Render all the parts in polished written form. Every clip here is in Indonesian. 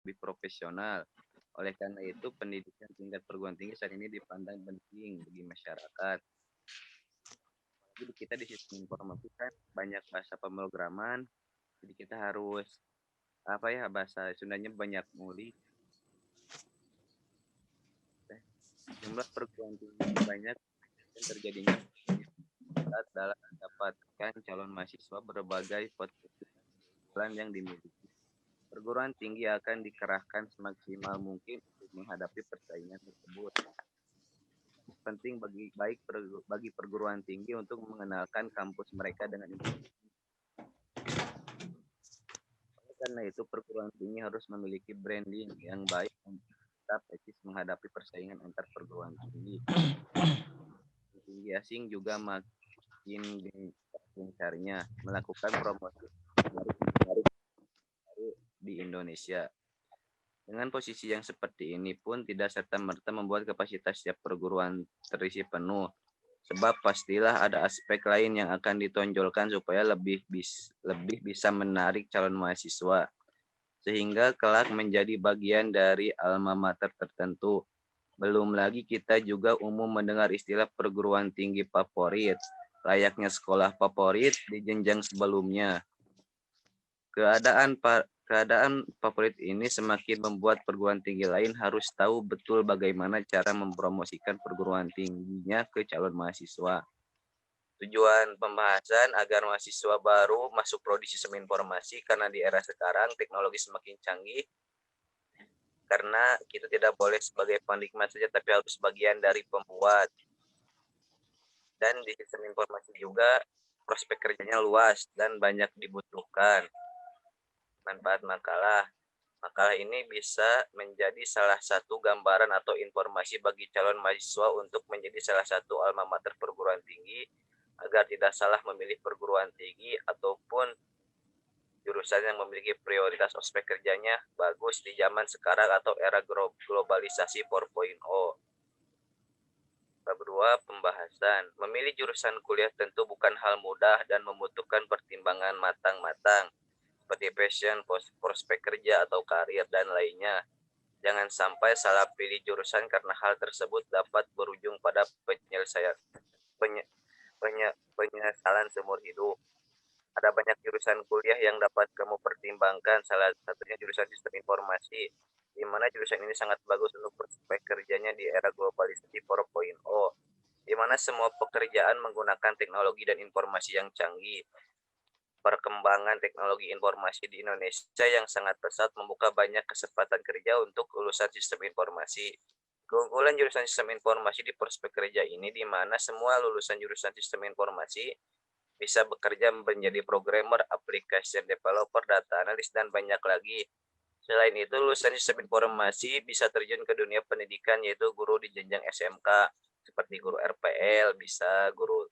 lebih profesional. Oleh karena itu, pendidikan tingkat perguruan tinggi saat ini dipandang penting bagi masyarakat. Jadi kita di sistem informasi kan banyak bahasa pemrograman, jadi kita harus bahasa Sundanya banyak ngulik. Jumlah perguruan tinggi banyak dan terjadinya saat dalam mendapatkan calon mahasiswa berbagai potensi yang dimiliki. Perguruan tinggi akan dikerahkan semaksimal mungkin untuk menghadapi persaingan tersebut. Penting bagi perguruan tinggi untuk mengenalkan kampus mereka dengan informasi. Karena itu perguruan tinggi harus memiliki branding yang baik untuk tetap eksis menghadapi persaingan antar perguruan tinggi. Tinggi asing juga makin gencarnya melakukan promosi di Indonesia. Dengan posisi yang seperti ini pun tidak serta-merta membuat kapasitas setiap perguruan terisi penuh. Sebab pastilah ada aspek lain yang akan ditonjolkan supaya lebih bisa menarik calon mahasiswa. Sehingga kelak menjadi bagian dari alma mater tertentu. Belum lagi kita juga umum mendengar istilah perguruan tinggi favorit, layaknya sekolah favorit di jenjang sebelumnya. Keadaan favorit ini semakin membuat perguruan tinggi lain harus tahu betul bagaimana cara mempromosikan perguruan tingginya ke calon mahasiswa. Tujuan pembahasan agar mahasiswa baru masuk prodi sistem informasi karena di era sekarang teknologi semakin canggih. Karena kita tidak boleh sebagai penikmat saja tapi harus bagian dari pembuat. Dan di sistem informasi juga prospek kerjanya luas dan banyak dibutuhkan. Manfaat makalah. Makalah ini bisa menjadi salah satu gambaran atau informasi bagi calon mahasiswa untuk menjadi salah satu alma mater perguruan tinggi agar tidak salah memilih perguruan tinggi ataupun jurusan yang memiliki prioritas ospek kerjanya bagus di zaman sekarang atau era globalisasi 4.0. Bab 2, pembahasan. Memilih jurusan kuliah tentu bukan hal mudah dan membutuhkan pertimbangan matang-matang seperti passion, prospek kerja atau karir dan lainnya. Jangan sampai salah pilih jurusan karena hal tersebut dapat berujung pada penyesalan seumur hidup. Ada banyak jurusan kuliah yang dapat kamu pertimbangkan, salah satunya jurusan sistem informasi, di mana jurusan ini sangat bagus untuk prospek kerjanya di era globalisasi 4.0, di mana semua pekerjaan menggunakan teknologi dan informasi yang canggih. Perkembangan teknologi informasi di Indonesia yang sangat pesat membuka banyak kesempatan kerja untuk lulusan sistem informasi. Keunggulan jurusan sistem informasi di prospek kerja ini di mana semua lulusan jurusan sistem informasi bisa bekerja menjadi programmer, application developer, data analis, dan banyak lagi. Selain itu, lulusan sistem informasi bisa terjun ke dunia pendidikan yaitu guru di jenjang SMK, seperti guru RPL, bisa guru.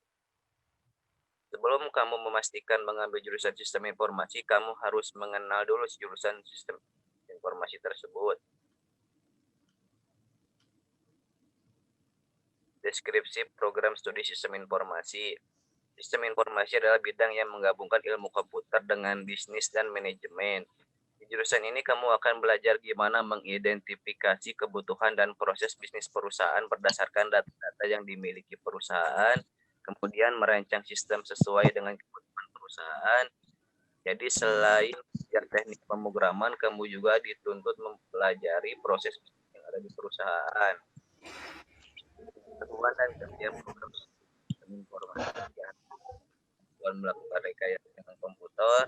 Sebelum kamu memastikan mengambil jurusan sistem informasi, kamu harus mengenal dulu jurusan sistem informasi tersebut. Deskripsi program studi sistem informasi. Sistem informasi adalah bidang yang menggabungkan ilmu komputer dengan bisnis dan manajemen. Di jurusan ini kamu akan belajar gimana mengidentifikasi kebutuhan dan proses bisnis perusahaan berdasarkan data-data yang dimiliki perusahaan, kemudian merancang sistem sesuai dengan kebutuhan perusahaan. Jadi selain belajar teknik pemrograman, kamu juga dituntut mempelajari proses yang ada di perusahaan. Pengetahuan dan kerja program sistem informasi yang melakukan rekayasa dengan komputer,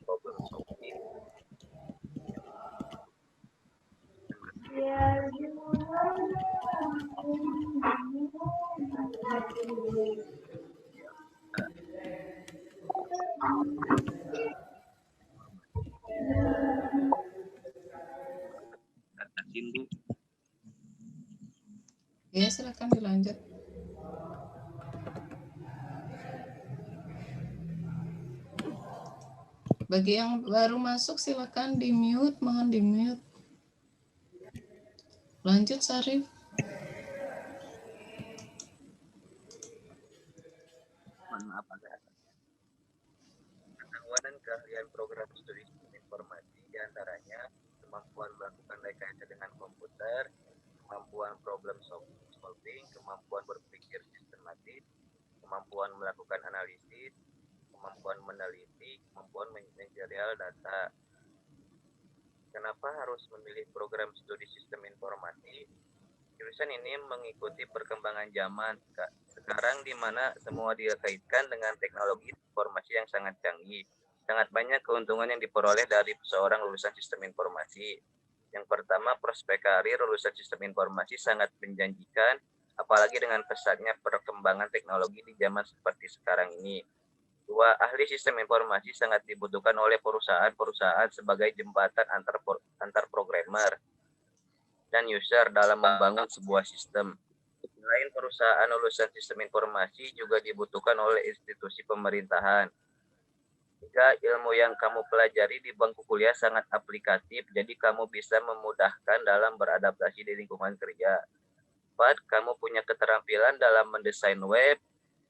problem solving. Ya, silakan dilanjut. Bagi yang baru masuk silakan di mute, mohon di mute. Lanjut Sarif. Maaf agak pengetahuan dan keahlian program studi informasi diantaranya berkaitan dengan komputer, kemampuan problem solving, kemampuan berpikir sistematis, kemampuan melakukan analisis, kemampuan meneliti, kemampuan manajerial data. Kenapa harus memilih program studi sistem informasi? Jurusan ini mengikuti perkembangan zaman sekarang di mana semua dikaitkan dengan teknologi informasi yang sangat canggih. Sangat banyak keuntungan yang diperoleh dari seorang lulusan sistem informasi. Yang pertama, prospek karir lulusan sistem informasi sangat menjanjikan, apalagi dengan pesatnya perkembangan teknologi di zaman seperti sekarang ini. Dua, ahli sistem informasi sangat dibutuhkan oleh perusahaan-perusahaan sebagai jembatan antar programmer dan user dalam membangun sebuah sistem. Selain perusahaan lulusan sistem informasi juga dibutuhkan oleh institusi pemerintahan. Jika ilmu yang kamu pelajari di bangku kuliah sangat aplikatif, jadi kamu bisa memudahkan dalam beradaptasi di lingkungan kerja. 4. Kamu punya keterampilan dalam mendesain web.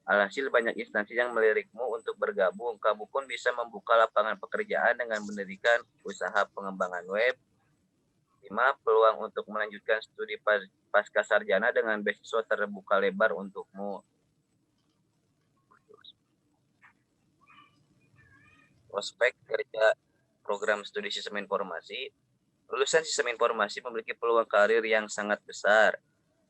Alhasil banyak instansi yang melirikmu untuk bergabung. Kamu pun bisa membuka lapangan pekerjaan dengan mendirikan usaha pengembangan web. 5. Peluang untuk melanjutkan studi pasca sarjana dengan beasiswa terbuka lebar untukmu. Prospek kerja program studi sistem informasi. Lulusan sistem informasi memiliki peluang karir yang sangat besar.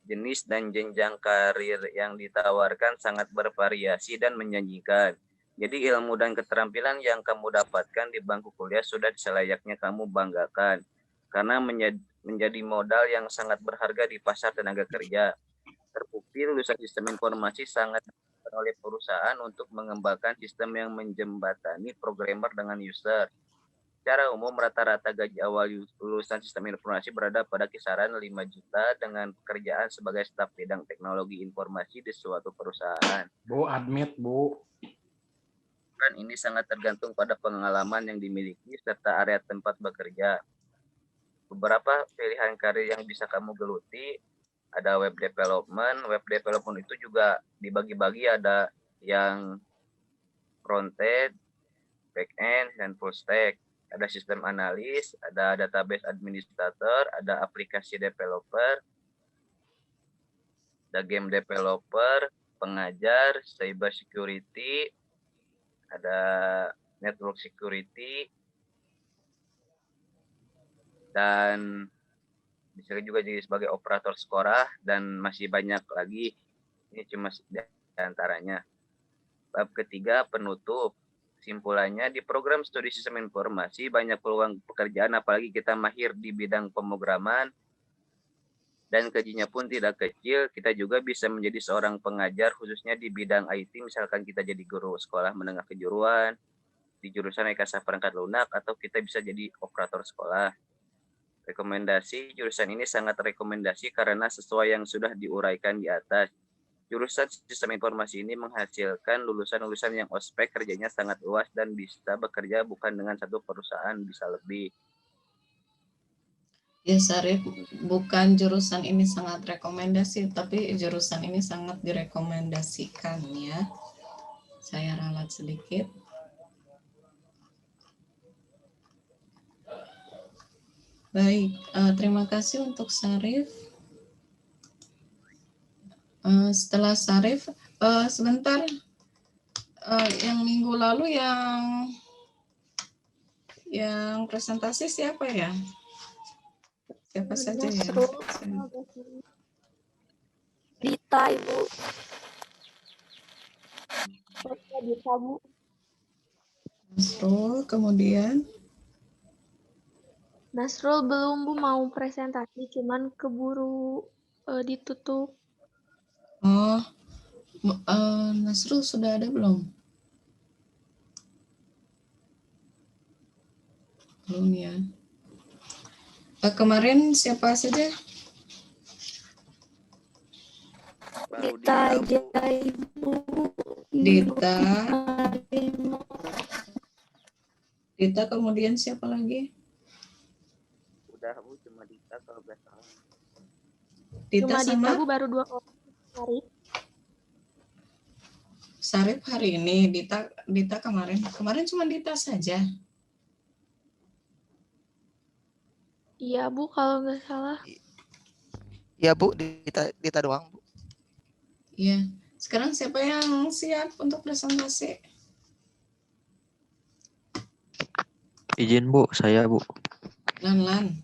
Jenis dan jenjang karir yang ditawarkan sangat bervariasi dan menjanjikan. Jadi ilmu dan keterampilan yang kamu dapatkan di bangku kuliah sudah selayaknya kamu banggakan. Karena menjadi modal yang sangat berharga di pasar tenaga kerja. Terbukti lulusan sistem informasi sangat oleh perusahaan untuk mengembangkan sistem yang menjembatani programmer dengan user. Secara umum, rata-rata gaji awal lulusan sistem informasi berada pada kisaran 5 juta dengan pekerjaan sebagai staf bidang teknologi informasi di suatu perusahaan. Bu, admit, Bu. Dan ini sangat tergantung pada pengalaman yang dimiliki serta area tempat bekerja. Beberapa pilihan karir yang bisa kamu geluti, ada web development. Web development itu juga dibagi-bagi, ada yang front-end, back-end, dan full stack. Ada sistem analis, ada database administrator, ada aplikasi developer, ada game developer, pengajar, cyber security, ada network security, dan bisa juga jadi sebagai operator sekolah, dan masih banyak lagi. Ini cuma di antaranya. Bab ketiga, penutup. Kesimpulannya, di program studi sistem informasi banyak peluang pekerjaan, apalagi kita mahir di bidang pemrograman, dan gajinya pun tidak kecil. Kita juga bisa menjadi seorang pengajar, khususnya di bidang IT, misalkan kita jadi guru sekolah menengah kejuruan, di jurusan rekayasa perangkat lunak, atau kita bisa jadi operator sekolah. Rekomendasi, jurusan ini sangat rekomendasi karena sesuai yang sudah diuraikan di atas. Jurusan sistem informasi ini menghasilkan lulusan-lulusan yang ospek kerjanya sangat luas dan bisa bekerja bukan dengan satu perusahaan, bisa lebih. Ya Sarif, bukan jurusan ini sangat rekomendasi, tapi jurusan ini sangat direkomendasikan ya. Saya ralat sedikit. Baik, terima kasih untuk Sarif. Setelah Sarif, sebentar, yang minggu lalu yang presentasi siapa ya? Siapa saja ya? Dita, Ibu. Dita, Bu. Nasrul, kemudian Nasrul belum, Bu, mau presentasi, cuman keburu ditutup. oh, Nasrul sudah ada belum? Belum ya. Kemarin siapa saja? Dita, Ibu. Dita, kemudian siapa lagi? Udah, Bu, cuma Dita kalau nggak salah. Dita Cuma sama Dita, Bu, baru 2 orang. Sarif hari ini, Dita kemarin cuma Dita saja. Iya Bu, kalau nggak salah. Iya Bu, Dita doang Bu. Iya. Sekarang siapa yang siap untuk presentasi? Izin Bu, saya Bu. Lanlan.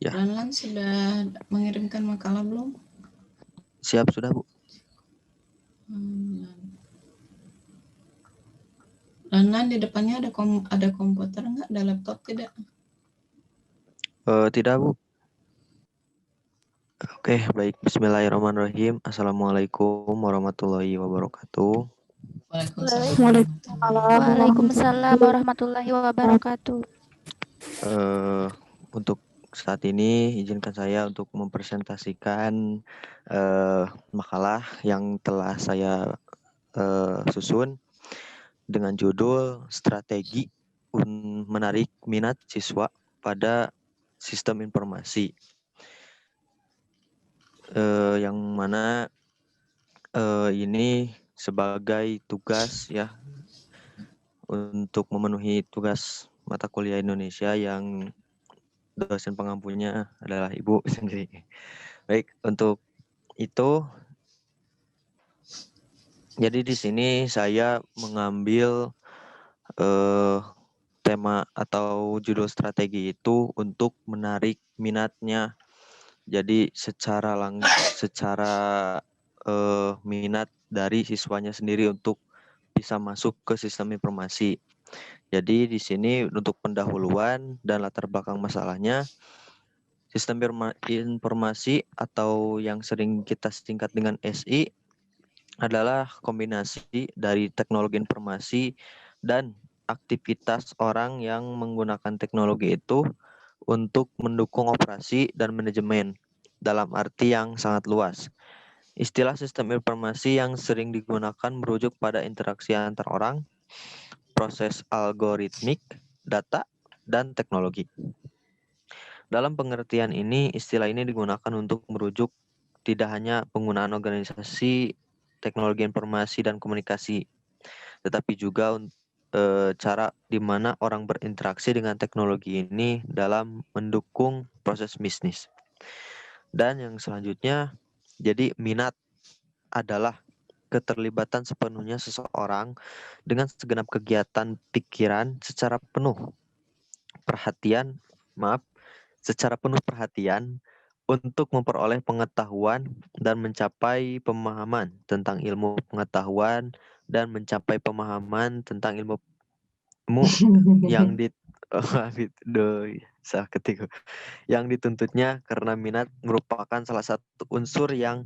Ya. Lanlan sudah mengirimkan makalah belum? Siap sudah Bu. Lanlan di depannya ada komputer nggak? Ada laptop tidak? Tidak Bu. Oke, baik. Bismillahirrahmanirrahim. Assalamualaikum warahmatullahi wabarakatuh. Waalaikumsalam warahmatullahi wabarakatuh. Untuk saat ini izinkan saya untuk mempresentasikan makalah yang telah saya susun dengan judul Strategi Menarik Minat Siswa pada Sistem Informasi. Yang mana ini sebagai tugas ya untuk memenuhi tugas mata kuliah Indonesia yang dosen pengampunya adalah Ibu sendiri. Baik, untuk itu jadi di sini saya mengambil tema atau judul strategi itu untuk menarik minatnya. Jadi secara minat dari siswanya sendiri untuk bisa masuk ke sistem informasi. Jadi di sini untuk pendahuluan dan latar belakang masalahnya, sistem informasi atau yang sering kita singkat dengan SI adalah kombinasi dari teknologi informasi dan aktivitas orang yang menggunakan teknologi itu untuk mendukung operasi dan manajemen dalam arti yang sangat luas. Istilah sistem informasi yang sering digunakan merujuk pada interaksi antar orang, proses algoritmik, data, dan teknologi. Dalam pengertian ini, istilah ini digunakan untuk merujuk tidak hanya penggunaan organisasi teknologi informasi dan komunikasi, tetapi juga cara di mana orang berinteraksi dengan teknologi ini dalam mendukung proses bisnis. Dan yang selanjutnya, jadi minat adalah keterlibatan sepenuhnya seseorang dengan segenap kegiatan pikiran secara penuh perhatian untuk memperoleh pengetahuan dan mencapai pemahaman tentang ilmu pengetahuan dan mencapai pemahaman tentang ilmu yang yang dituntutnya, karena minat merupakan salah satu unsur yang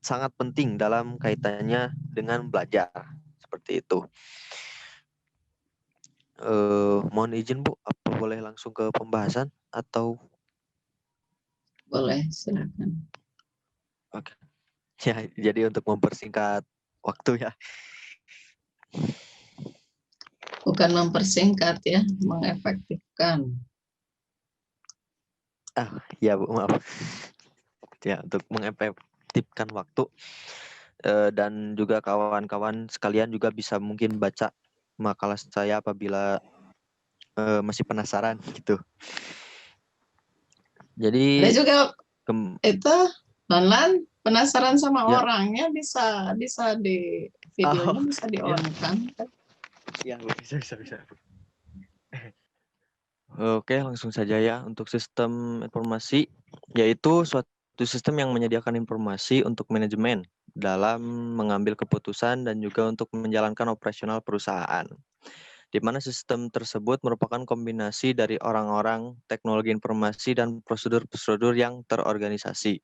sangat penting dalam kaitannya dengan belajar. Seperti itu. Mohon izin Bu, apa boleh langsung ke pembahasan atau? Boleh, silakan. Oke. Ya, jadi untuk mempersingkat waktu ya. Bukan mempersingkat ya, mengefektifkan. Ya Bu, maaf. Ya, untuk mengefektifkan waktu dan juga kawan-kawan sekalian juga bisa mungkin baca makalah saya apabila masih penasaran gitu. Jadi ada juga itu Lanlan penasaran sama ya. orangnya, bisa di videonya bisa di on kan? Ya, bisa. Oke, langsung saja ya. Untuk sistem informasi, yaitu suatu sistem yang menyediakan informasi untuk manajemen dalam mengambil keputusan dan juga untuk menjalankan operasional perusahaan. Di mana sistem tersebut merupakan kombinasi dari orang-orang, teknologi informasi, dan prosedur-prosedur yang terorganisasi.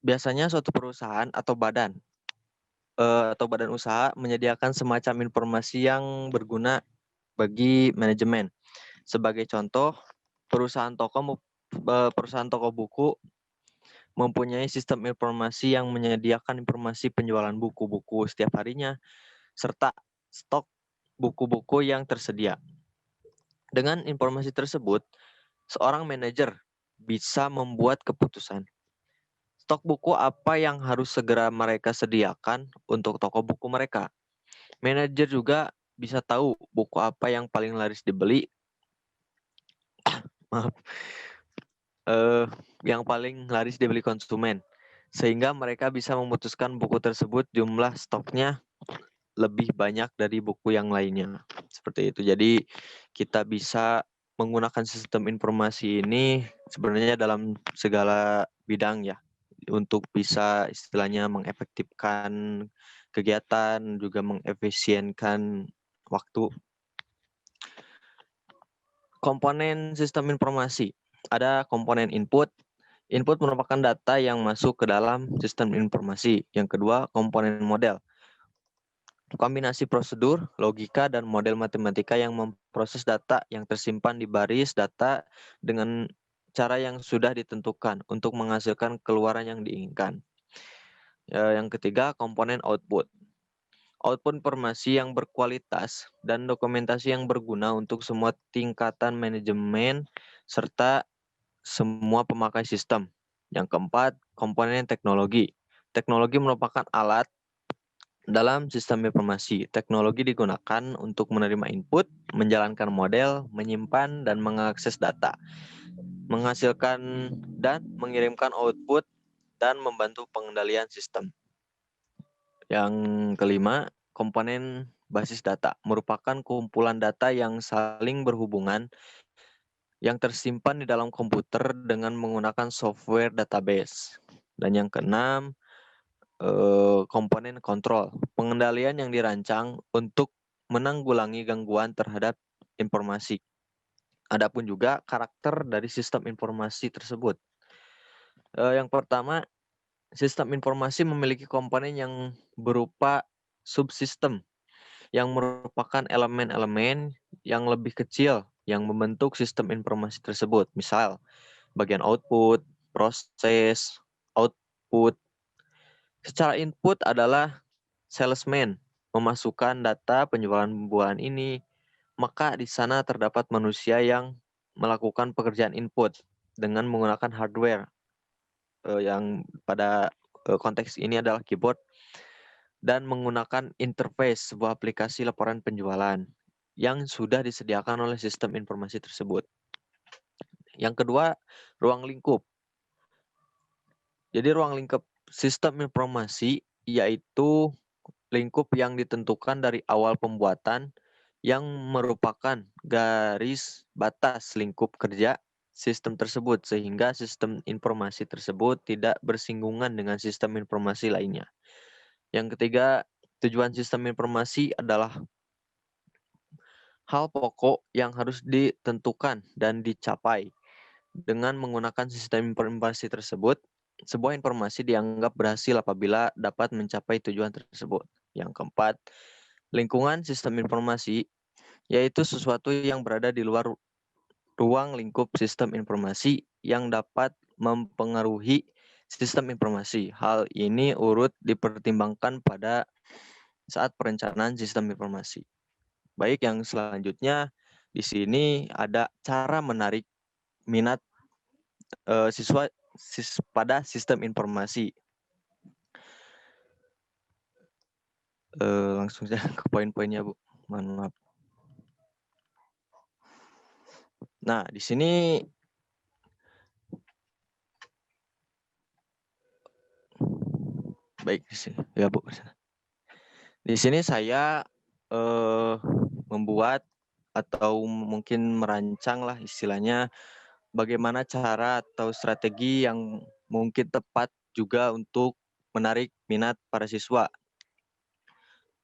Biasanya suatu perusahaan atau badan usaha menyediakan semacam informasi yang berguna bagi manajemen. Sebagai contoh, perusahaan toko buku mempunyai sistem informasi yang menyediakan informasi penjualan buku-buku setiap harinya, serta stok buku-buku yang tersedia. Dengan informasi tersebut, seorang manajer bisa membuat keputusan. Stok buku apa yang harus segera mereka sediakan untuk toko buku mereka. Manajer juga bisa tahu buku apa yang paling laris dibeli maaf, yang paling laris dibeli konsumen, sehingga mereka bisa memutuskan buku tersebut jumlah stoknya lebih banyak dari buku yang lainnya. Seperti itu. Jadi kita bisa menggunakan sistem informasi ini sebenarnya dalam segala bidang ya, untuk bisa istilahnya mengefektifkan kegiatan, juga mengefisienkan waktu. Komponen sistem informasi. Ada komponen input. Input merupakan data yang masuk ke dalam sistem informasi. Yang kedua, komponen model. Kombinasi prosedur, logika, dan model matematika yang memproses data yang tersimpan di baris data dengan cara yang sudah ditentukan untuk menghasilkan keluaran yang diinginkan. Yang ketiga, komponen output. Output informasi yang berkualitas dan dokumentasi yang berguna untuk semua tingkatan manajemen serta semua pemakai sistem. Yang keempat, komponen teknologi. Teknologi merupakan alat dalam sistem informasi. Teknologi digunakan untuk menerima input, menjalankan model, menyimpan dan mengakses data, menghasilkan dan mengirimkan output, dan membantu pengendalian sistem. Yang kelima, komponen basis data merupakan kumpulan data yang saling berhubungan yang tersimpan di dalam komputer dengan menggunakan software database. Dan yang keenam, komponen kontrol, pengendalian yang dirancang untuk menanggulangi gangguan terhadap informasi. Adapun juga karakter dari sistem informasi tersebut. Yang pertama, sistem informasi memiliki komponen yang berupa subsistem yang merupakan elemen-elemen yang lebih kecil yang membentuk sistem informasi tersebut. Misal, bagian output, proses, output. Secara input adalah salesman memasukkan data penjualan buah ini, maka di sana terdapat manusia yang melakukan pekerjaan input dengan menggunakan hardware yang pada konteks ini adalah keyboard, dan menggunakan interface sebuah aplikasi laporan penjualan yang sudah disediakan oleh sistem informasi tersebut. Yang kedua, ruang lingkup. Jadi ruang lingkup sistem informasi yaitu lingkup yang ditentukan dari awal pembuatan yang merupakan garis batas lingkup kerja sistem tersebut sehingga sistem informasi tersebut tidak bersinggungan dengan sistem informasi lainnya. Yang ketiga, tujuan sistem informasi adalah hal pokok yang harus ditentukan dan dicapai. Dengan menggunakan sistem informasi tersebut, sebuah informasi dianggap berhasil apabila dapat mencapai tujuan tersebut. Yang keempat, lingkungan sistem informasi yaitu sesuatu yang berada di luar ruang lingkup sistem informasi yang dapat mempengaruhi sistem informasi. Hal ini urut dipertimbangkan pada saat perencanaan sistem informasi. Baik, yang selanjutnya di sini ada cara menarik minat siswa pada sistem informasi. Langsung saja ke poin-poinnya, Bu. Mohon maaf. Nah, di sini baik di sini ya, Bu. Di sini saya membuat atau mungkin merancang lah istilahnya bagaimana cara atau strategi yang mungkin tepat juga untuk menarik minat para siswa.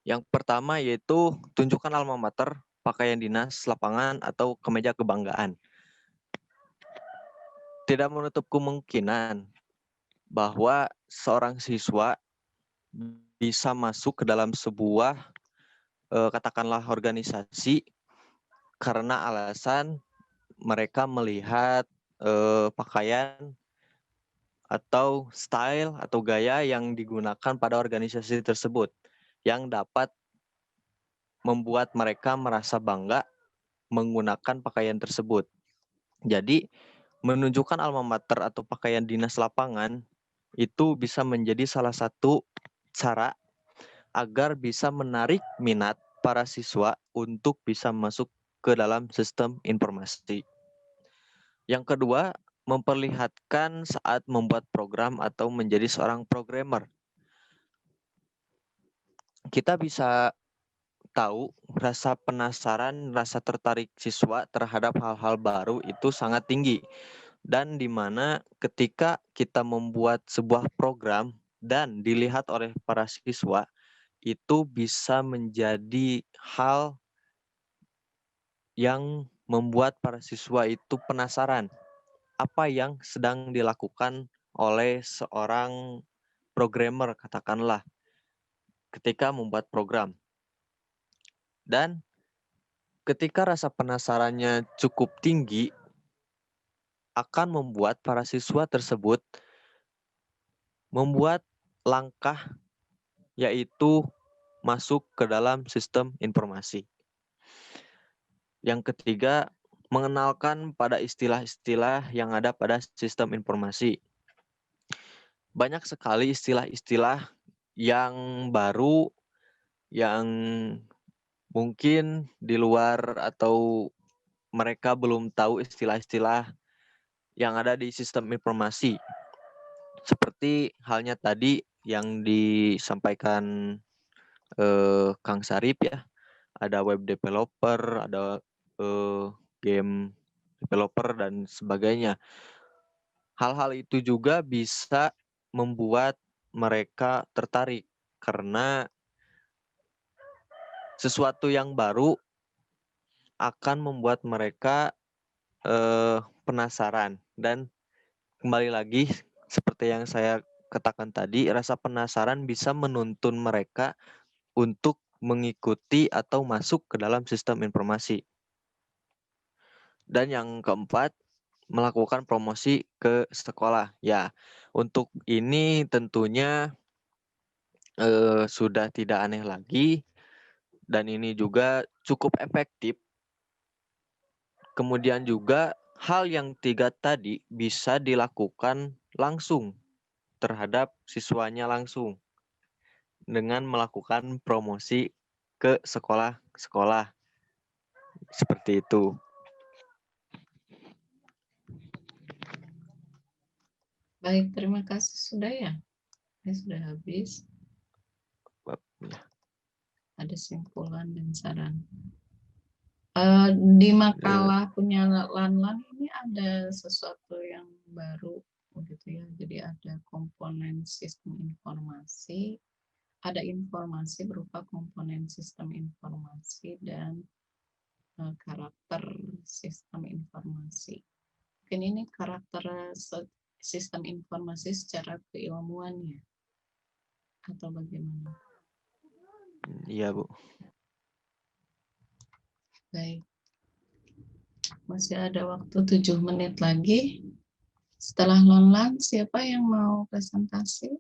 Yang pertama yaitu tunjukkan alma mater, pakaian dinas, lapangan, atau kemeja kebanggaan. Tidak menutup kemungkinan bahwa seorang siswa bisa masuk ke dalam sebuah katakanlah organisasi karena alasan mereka melihat pakaian atau style atau gaya yang digunakan pada organisasi tersebut yang dapat membuat mereka merasa bangga menggunakan pakaian tersebut. Jadi, menunjukkan alma mater atau pakaian dinas lapangan itu bisa menjadi salah satu cara agar bisa menarik minat para siswa untuk bisa masuk ke dalam sistem informasi. Yang kedua, memperlihatkan saat membuat program atau menjadi seorang programmer. Kita bisa tahu rasa penasaran, rasa tertarik siswa terhadap hal-hal baru itu sangat tinggi. Dan di mana ketika kita membuat sebuah program dan dilihat oleh para siswa, itu bisa menjadi hal yang membuat para siswa itu penasaran apa yang sedang dilakukan oleh seorang programmer, katakanlah, ketika membuat program. Dan ketika rasa penasarannya cukup tinggi, akan membuat para siswa tersebut membuat langkah, yaitu masuk ke dalam sistem informasi. Yang ketiga, mengenalkan pada istilah-istilah yang ada pada sistem informasi. Banyak sekali istilah-istilah yang baru, yang mungkin di luar atau mereka belum tahu istilah-istilah yang ada di sistem informasi. Seperti halnya tadi yang disampaikan Kang Sarip ya, ada web developer, ada game developer dan sebagainya. Hal-hal itu juga bisa membuat mereka tertarik karena sesuatu yang baru akan membuat mereka penasaran. Dan kembali lagi seperti yang saya katakan tadi, rasa penasaran bisa menuntun mereka untuk mengikuti atau masuk ke dalam sistem informasi. Dan yang keempat, melakukan promosi ke sekolah. Ya, untuk ini tentunya sudah tidak aneh lagi dan ini juga cukup efektif. Kemudian juga hal yang 3 tadi bisa dilakukan langsung terhadap siswanya langsung dengan melakukan promosi ke sekolah-sekolah. Seperti itu. Baik, terima kasih sudah ya. Ini sudah habis. Ada simpulan dan saran. Di makalah punya Lanlan ini ada sesuatu yang baru begitu ya. Jadi ada komponen sistem informasi, ada informasi berupa komponen sistem informasi dan karakter sistem informasi. Mungkin ini karakter sistem informasi secara keilmuan ya, atau bagaimana? Iya, Bu. Baik. Masih ada waktu 7 menit lagi. Setelah Lonlan, siapa yang mau presentasi?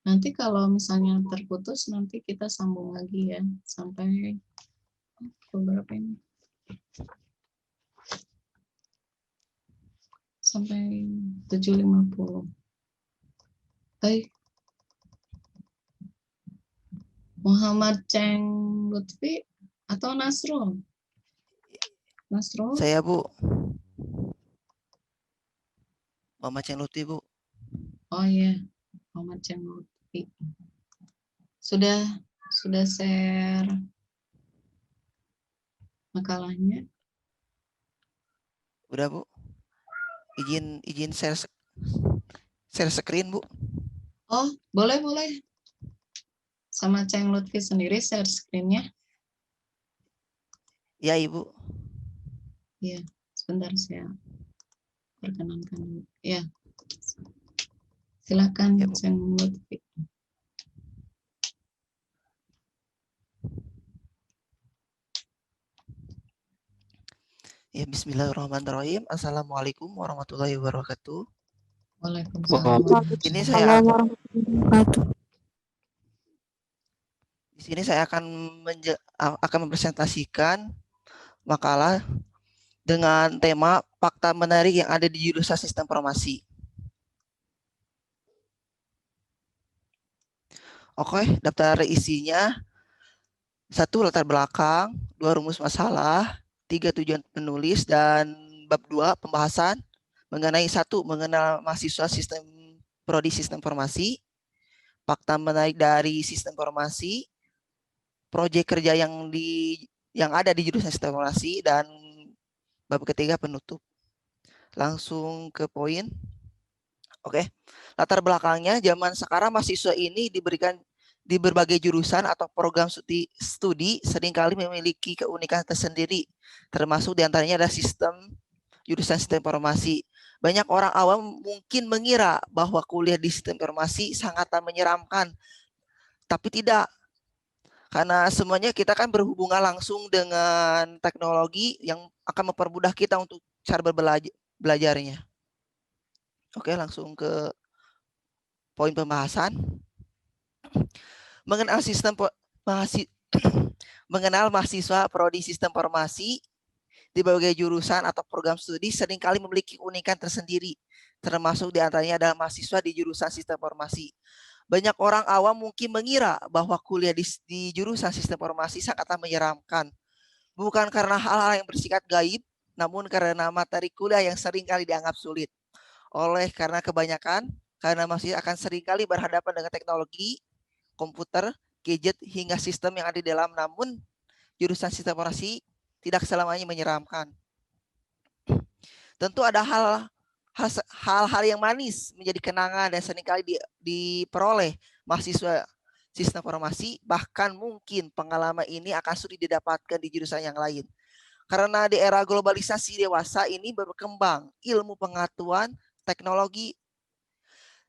Nanti kalau misalnya terputus, nanti kita sambung lagi ya. Sampai beberapa ini. Sampai 7.50. Baik. Muhammad Cheng Lutfi atau Nasrul? Nasrul? Saya, Bu. Mama Ceng Lutfi, Bu. Oh iya, Muhammad Cheng Lutfi. Sudah share makalahnya? Udah, Bu. Izin share screen, Bu. Oh, boleh. Sama Cheng Lutfi sendiri share screen-nya? Ya, Ibu. Iya, sebentar saya perkenankan dulu. Ya, silakan Ya, Bu. Cheng Lutfi. Ya, bismillahirrahmanirrahim. Assalamualaikum warahmatullahi wabarakatuh. Waalaikumsalam. Ini saya di sini saya akan mempresentasikan makalah dengan tema fakta menarik yang ada di jurusan sistem informasi. Oke, daftar isinya: 1. Latar belakang, 2. Rumus masalah, 3. Tujuan penulis, dan bab 2 pembahasan mengenai mengenal mahasiswa prodi sistem informasi, fakta menarik dari sistem informasi, proyek kerja yang ada di jurusan sistem informasi, dan bab ketiga penutup. Langsung ke poin. Oke. Latar belakangnya, zaman sekarang mahasiswa ini diberikan di berbagai jurusan atau program studi seringkali memiliki keunikan tersendiri, termasuk diantaranya ada jurusan sistem informasi. Banyak orang awam mungkin mengira bahwa kuliah di sistem informasi sangat menyeramkan, tapi tidak. Karena semuanya kita kan berhubungan langsung dengan teknologi yang akan mempermudah kita untuk cara belajarnya. Oke, langsung ke poin pembahasan. Mengenal mengenal mahasiswa prodi sistem informasi di berbagai jurusan atau program studi seringkali memiliki keunikan tersendiri, termasuk diantaranya adalah mahasiswa di jurusan sistem informasi. Banyak orang awam mungkin mengira bahwa kuliah di jurusan sistem informasi sangatlah menyeramkan, bukan karena hal-hal yang bersifat gaib, namun karena materi kuliah yang seringkali dianggap sulit. Karena masih akan seringkali berhadapan dengan teknologi, komputer, gadget, hingga sistem yang ada di dalam. Namun jurusan sistem informasi tidak selamanya menyeramkan. Tentu ada hal-hal yang manis menjadi kenangan dan seringkali diperoleh mahasiswa sistem informasi, bahkan mungkin pengalaman ini akan sulit didapatkan di jurusan yang lain. Karena di era globalisasi dewasa ini berkembang, ilmu pengetahuan, teknologi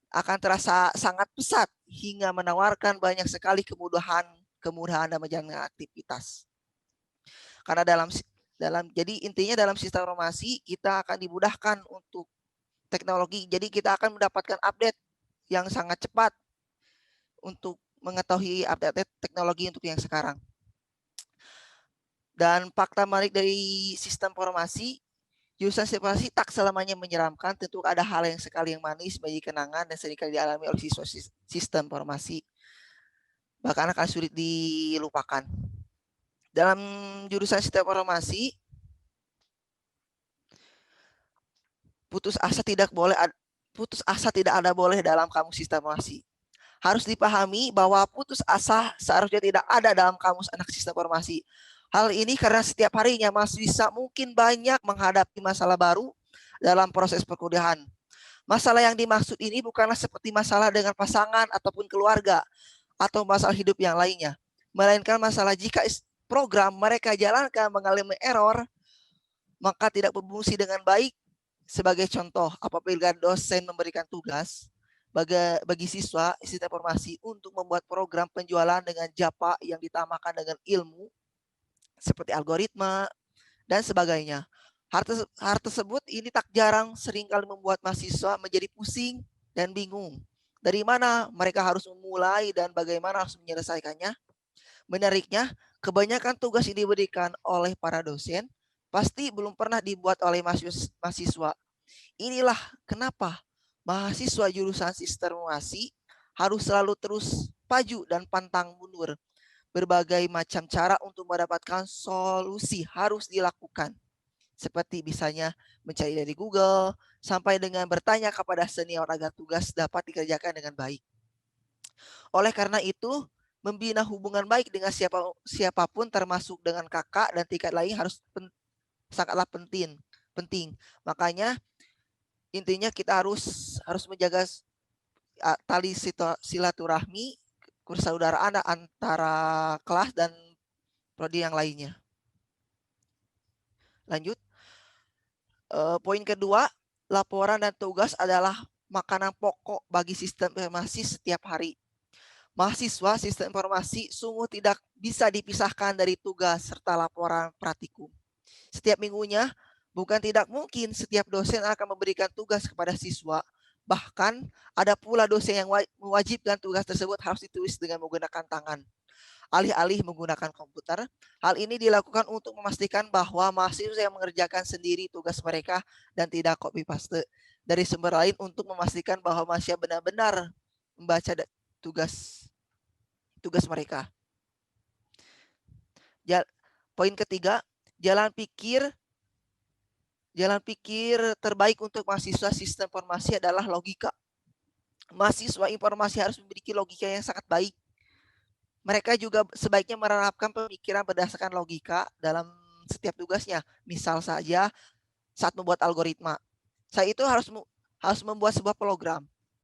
akan terasa sangat pesat hingga menawarkan banyak sekali kemudahan dalam menjalankan aktivitas. Karena jadi intinya dalam sistem informasi kita akan dimudahkan untuk teknologi. Jadi kita akan mendapatkan update yang sangat cepat untuk mengetahui update teknologi untuk yang sekarang. Dan fakta menarik dari sistem informasi, jurusan sistem informasi tak selamanya menyeramkan. Tentu ada hal yang manis bagi kenangan dan seringkali dialami oleh siswa sistem informasi. Bahkan akan sulit dilupakan. Dalam jurusan sistem informasi, putus asa tidak ada boleh dalam kamus sistem informasi. Harus dipahami bahwa putus asa seharusnya tidak ada dalam kamus anak sistem informasi. Hal ini karena setiap harinya mahasiswa mungkin banyak menghadapi masalah baru dalam proses perkuliahan. Masalah yang dimaksud ini bukanlah seperti masalah dengan pasangan ataupun keluarga atau masalah hidup yang lainnya, melainkan masalah jika program mereka jalankan mengalami error, maka tidak berfungsi dengan baik. Sebagai contoh, apabila dosen memberikan tugas bagi siswa sistem informasi untuk membuat program penjualan dengan Java yang ditambahkan dengan ilmu seperti algoritma dan sebagainya. Hal tersebut ini tak jarang seringkali membuat mahasiswa menjadi pusing dan bingung. Dari mana mereka harus memulai dan bagaimana harus menyelesaikannya. Menariknya, kebanyakan tugas yang diberikan oleh para dosen pasti belum pernah dibuat oleh mahasiswa. Inilah kenapa mahasiswa jurusan sistem informasi harus selalu terus maju dan pantang mundur. Berbagai macam cara untuk mendapatkan solusi harus dilakukan. Seperti misalnya mencari dari Google, sampai dengan bertanya kepada senior agar tugas dapat dikerjakan dengan baik. Oleh karena itu, membina hubungan baik dengan siapapun termasuk dengan kakak dan tingkat lain sangatlah penting. Makanya intinya kita harus menjaga tali silaturahmi, persaudaraan antara kelas dan prodi yang lainnya. Lanjut. Poin kedua, laporan dan tugas adalah makanan pokok bagi sistem informasi setiap hari. Mahasiswa sistem informasi sungguh tidak bisa dipisahkan dari tugas serta laporan praktikum. Setiap minggunya, bukan tidak mungkin setiap dosen akan memberikan tugas kepada siswa. Bahkan ada pula dosen yang mewajibkan tugas tersebut harus ditulis dengan menggunakan tangan, alih-alih menggunakan komputer. Hal ini dilakukan untuk memastikan bahwa mahasiswa yang mengerjakan sendiri tugas mereka dan tidak copy paste dari sumber lain untuk memastikan bahwa mahasiswa benar-benar membaca tugas mereka. Poin ketiga, jalan Jalan pikir terbaik untuk mahasiswa sistem informasi adalah logika. Mahasiswa informasi harus memiliki logika yang sangat baik. Mereka juga sebaiknya menerapkan pemikiran berdasarkan logika dalam setiap tugasnya. Misal saja saat membuat algoritma. Saya itu harus membuat sebuah program.